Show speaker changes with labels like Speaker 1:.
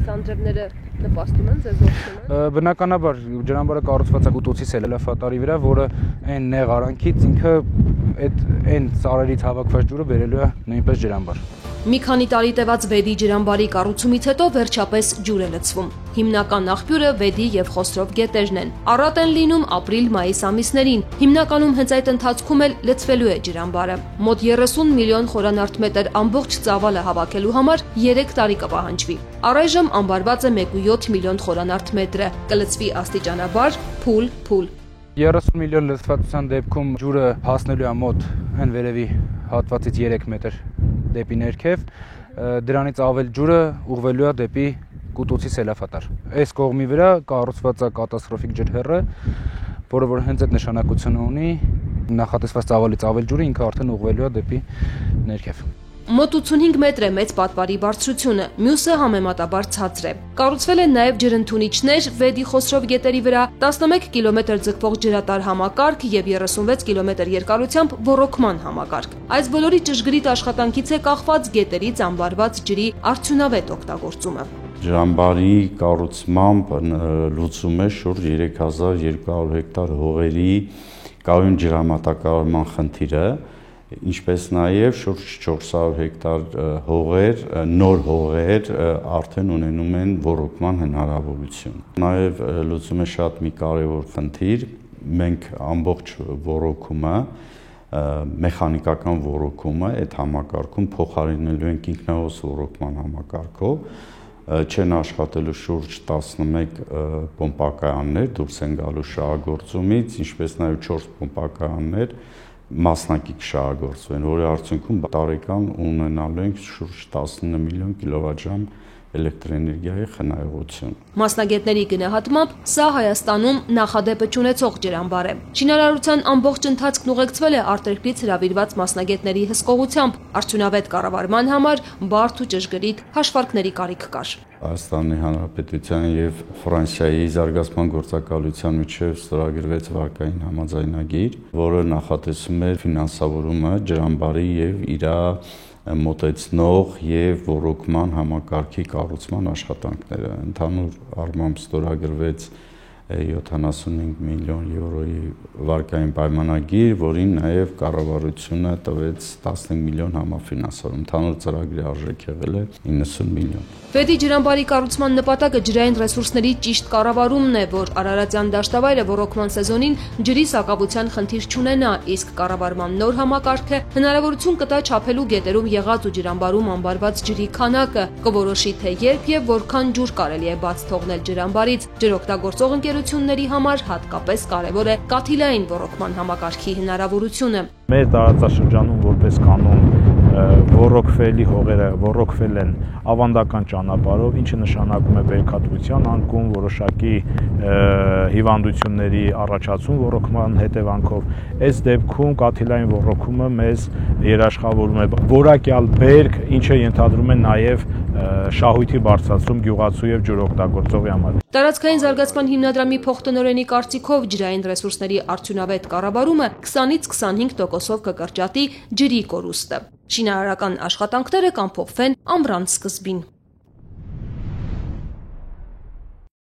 Speaker 1: այս անձրևները նպաստում են ձեզ օգնում։
Speaker 2: Բնականաբար ջրամբարը կառուցված է կուտուցի սելելաֆատարի վրա, որը այն նեղ արանքից ինքը այն ծառերից հավաքված ջուրը բերելու է նույնպես ջրամբար։
Speaker 3: Մի քանի տարի տևած Վեդի ջրամբարի կառուցումից հետո վերջապես ջուր է լցվում։ Հիմնական աղբյուրը Վեդի եւ Խոսրով գետերն են։ Առատ են լինում ապրիլ-մայիս ամիսներին։ Հիմնականում հենց այդ ընթացքում էլ լցվելու է ջրամբարը։ Մոտ 30 միլիոն խորանարդ մետր ամբողջ ծավալը հավաքելու համար 3 տարի կպահանջվի։ Առայժմ ամբարված է 1.7 միլիոն խորանարդ մետրը։ Կլցվի աստիճանաբար, փուլ։
Speaker 2: 30 միլիոն լցվածության դեպքում ջուրը հասնելու է մոտ այն վերևի հատվածից 3 մետր դեպի ներքև, դրանից ավել ջուրը ուղղվելու է դեպի կուտուցի սելաֆատար։ Այս կողմի վրա կառուցված է կատաստրոֆիկ ջրհեռը, որը որ հենց այդ նշանակությունը ունի, նախատեսված ծավալից ավել ջուրը ինքը արդեն ուղղվելու է դեպի ներքև։
Speaker 3: Մոտ 85 մետր է մեծ պատվարի բարձրությունը, մյուսը համեմատաբար ցածր է։ Կառուցվել են նաև ջրընդունիչներ Վեդի Խոսրով գետերի վրա, 11 կիլոմետր ձգվող ջրատար համակարգ եւ 36 կիլոմետր երկարությամբ ոռոգման համակարգ։ Այս բոլորի ճշգրիտ աշխատանքից է կախված գետերից ամբարված ջրի արդյունավետ օգտագործումը։
Speaker 4: Ջրամբարի կառուցմամբ լուծում է շուրջ 3200 հեկտար հողերի կայուն ջրամատակարարման խնդիրը, ինչպես նաև շուրջ 400 հեկտար հողեր, նոր հողեր արդեն ունենում են ոռոգման հնարավորություն։ Նաև լուծում է շատ մի կարևոր խնդիր, մենք ամբողջ ոռոգումը, մեխանիկական ոռոգումը այդ համակարգում փոխարինելու ենք ինքնահոս ոռոգման համակարգով, չեն աշխատելու շուրջ 11 պոմպակայաններ դուրս են գալու շահագործումից, ինչպես նաև 4 պոմպակայաններ մասնակից շահագործվեն, որի արդյունքում տարեկան ունենալու ենք շուրջ 19 միլիոն կիլովատժամ էլեկտրէներգիայի խնայողություն։
Speaker 3: Մասնագետների գնահատմամբ սա Հայաստանում նախադեպը չունեցող ջրամբար է։ Շինարարության ամբողջ ընթացքն ուղեկցվել է արտերկրից հրավիրված մասնագետների հսկողությամբ։ Արդյունավետ կառավարման համար բարդ ու ճշգրիտ հաշվարկների կարիք կար։
Speaker 4: Հայաստանի Հանրապետության եւ Ֆրանսիայի զարգացման գործակալության միջև ստորագրվեց վարկային համաձայնագիր, որը նախատեսում է ֆինանսավորումը ջրամբարի եւ իր մոտեցնող եւ ոռոգման համակարգի կառուցման աշխատանքները։ Ընդհանուր առմամբ ստորագրվեց 75 միլիոն եվրոյի վարկային պայմանագիր, որին նաև կառավարությունը տվեց 15 միլիոն համաֆինանսավորում։ Ընդհանուր ծրագրի արժեքը եղել է 90 միլիոն։
Speaker 3: Վեդի ջրամբարի կառուցման նպատակը ջրային ռեսուրսների ճիշտ կառավարումն է, որ Արարատյան դաշտավայրը ոռոգման սեզոնին ջրի սակավության խնդիր չունենա, իսկ կառավարման նոր համակարգը հնարավորություն կտա չափելու գետերում եղած ու ջրամբարում ամբարված ջրի քանակը, կորոշի թե երբ եւ որքան ջուր կարելի է բաց թողնել ջրամբարից։ Ջրօգտագործող ընկերությունների համար հատկապես կարևոր է կաթիլային ոռոգման համակարգի հնարավորությունը։
Speaker 5: Մեր տարածաշրջանում որպես կանոն ոռոգվելի հողերը ոռոգվել են ավանդական ճանապարհով, ինչը նշանակում է բերքատվության անկում, որոշակի հիվանդությունների առաջացում ոռոգման հետևանքով։ Այս դեպքում կաթիլային ոռոգումը մեզ երաշխավորում է որակյալ բերք, ինչը ենթադրում է նաև շահույթի բարձրացում գյուղացու եւ ջրօգտագործողի համար։
Speaker 3: Տարածքային զարգացման հիմնադրամի փոխտնօրենի կարծիքով ջրային ռեսուրսների արդյունավետ կառավարումը 20-ից 25%-ով կկրճատի ջրի կորուստը։ Շինարարական աշխատանքները կամփոփվեն ամռան սկզբին։